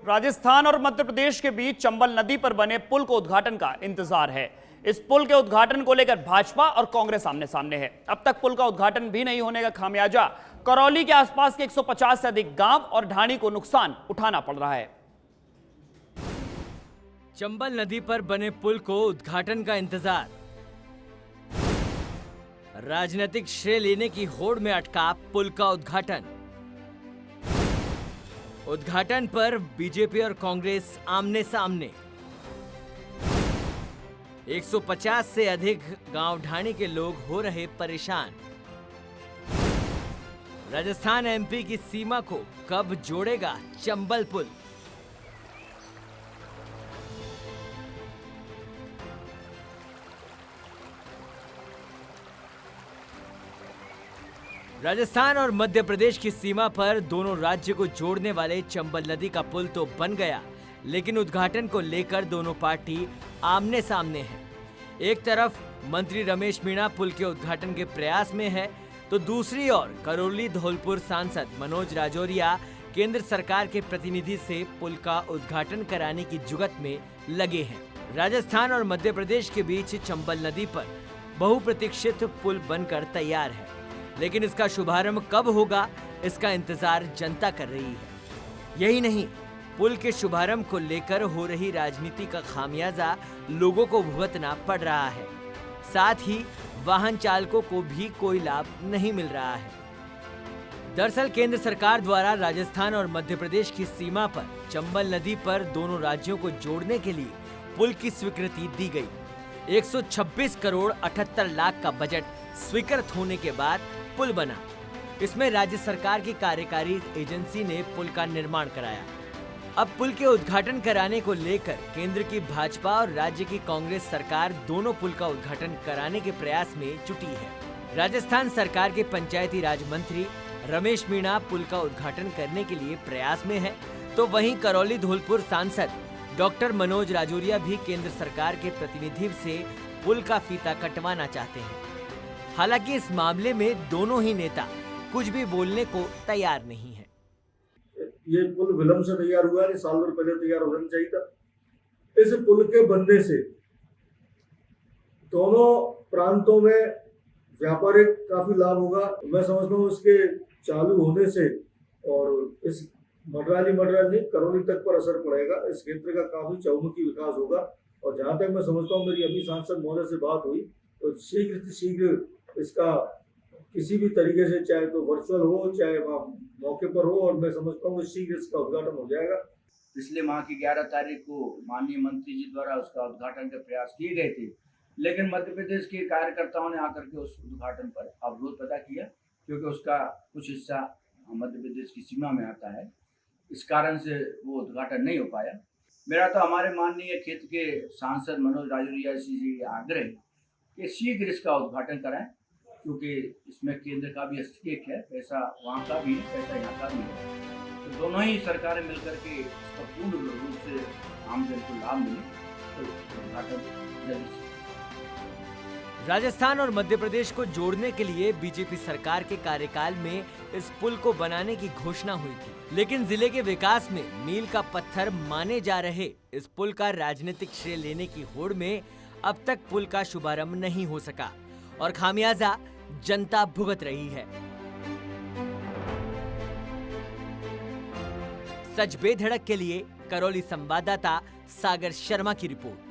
राजस्थान और मध्य प्रदेश के बीच चंबल नदी पर बने पुल को उद्घाटन का इंतजार है। इस पुल के उद्घाटन को लेकर भाजपा और कांग्रेस आमने सामने है। अब तक पुल का उद्घाटन भी नहीं होने का खामियाजा करौली के आसपास के 150 से अधिक गांव और ढाणी को नुकसान उठाना पड़ रहा है। चंबल नदी पर बने पुल को उद्घाटन का इंतजार। राजनीतिक श्रेय लेने की होड़ में अटका पुल का उद्घाटन। उद्घाटन पर बीजेपी और कांग्रेस आमने सामने। 150 से अधिक गांव ढाणी के लोग हो रहे परेशान। राजस्थान एमपी की सीमा को कब जोड़ेगा चंबल पुल? राजस्थान और मध्य प्रदेश की सीमा पर दोनों राज्य को जोड़ने वाले चंबल नदी का पुल तो बन गया, लेकिन उद्घाटन को लेकर दोनों पार्टी आमने सामने है। एक तरफ मंत्री रमेश मीणा पुल के उद्घाटन के प्रयास में है, तो दूसरी ओर करौली धौलपुर सांसद मनोज राजौरिया केंद्र सरकार के प्रतिनिधि से पुल का उद्घाटन कराने की जुगत में लगे हैं। राजस्थान और मध्य प्रदेश के बीच चंबल नदी पर बहुप्रतीक्षित पुल बनकर तैयार है, लेकिन इसका शुभारंभ कब होगा, इसका इंतजार जनता कर रही है। यही नहीं, पुल के शुभारंभ को लेकर हो रही राजनीति का खामियाजा लोगों को भुगतना पड़ रहा है। साथ ही वाहन चालकों को भी कोई लाभ नहीं मिल रहा है। दरअसल केंद्र सरकार द्वारा राजस्थान और मध्य प्रदेश की सीमा पर चंबल नदी पर दोनों राज्यों को जोड़ने के लिए पुल की स्वीकृति दी गई। 126 करोड़ 78 लाख का बजट स्वीकृत होने के बाद पुल बना। इसमें राज्य सरकार की कार्यकारी एजेंसी ने पुल का निर्माण कराया। अब पुल के उद्घाटन कराने को लेकर केंद्र की भाजपा और राज्य की कांग्रेस सरकार दोनों पुल का उद्घाटन कराने के प्रयास में जुटी है। राजस्थान सरकार के पंचायती राज मंत्री रमेश मीणा पुल का उद्घाटन करने के लिए प्रयास में है, तो वहीं करौली धौलपुर सांसद डॉक्टर मनोज राजौरिया भी केंद्र सरकार के प्रतिनिधि से पुल का फीता कटवाना चाहते हैं। हालांकि इस मामले में दोनों ही नेता कुछ भी बोलने को तैयार नहीं है। ये पुल विलंब से तैयार हुआ है, साल भर पहले तैयार हो जाना चाहिए था। इस पुल के बनने से दोनों प्रांतों में व्यापारिक काफी लाभ होगा। मैं समझता हूँ इसके चालू होने से और इस मडराली करौली तक पर असर पड़ेगा। इस क्षेत्र का काफी चहुमुखी विकास होगा। और जहां तक मैं समझता हूँ, मेरी अभी सांसद महोदय से बात हुई, तो शीघ्र से शीघ्र इसका किसी भी तरीके से, चाहे तो वर्चुअल हो चाहे मौके पर हो, और मैं समझता हूँ शीघ्र इसका उद्घाटन हो जाएगा। पिछले माह की 11 तारीख को माननीय मंत्री जी द्वारा उसका उद्घाटन के प्रयास किए गए थे, लेकिन मध्य प्रदेश के कार्यकर्ताओं ने आकर के उस उद्घाटन पर अवरोध पैदा किया, क्योंकि उसका कुछ हिस्सा मध्य प्रदेश की सीमा में आता है। इस कारण से वो उद्घाटन नहीं हो पाया। मेरा तो हमारे माननीय क्षेत्र के सांसद मनोज राजौरिया जी आग्रह है कि शीघ्र इसका उद्घाटन कराएं, क्योंकि इसमें केंद्र का भी हस्तक्षेप है, पैसा वहाँ का भी है, पैसा यहाँ का भी है। तो दोनों ही सरकारें मिलकर के इसका पूर्ण रूप से आम जन को लाभ मिले, तो उद्घाटन जल्दी से। राजस्थान और मध्य प्रदेश को जोड़ने के लिए बीजेपी सरकार के कार्यकाल में इस पुल को बनाने की घोषणा हुई थी, लेकिन जिले के विकास में मील का पत्थर माने जा रहे इस पुल का राजनीतिक श्रेय लेने की होड़ में अब तक पुल का शुभारंभ नहीं हो सका और खामियाजा जनता भुगत रही है। सच बेधड़क के लिए करौली संवाददाता सागर शर्मा की रिपोर्ट।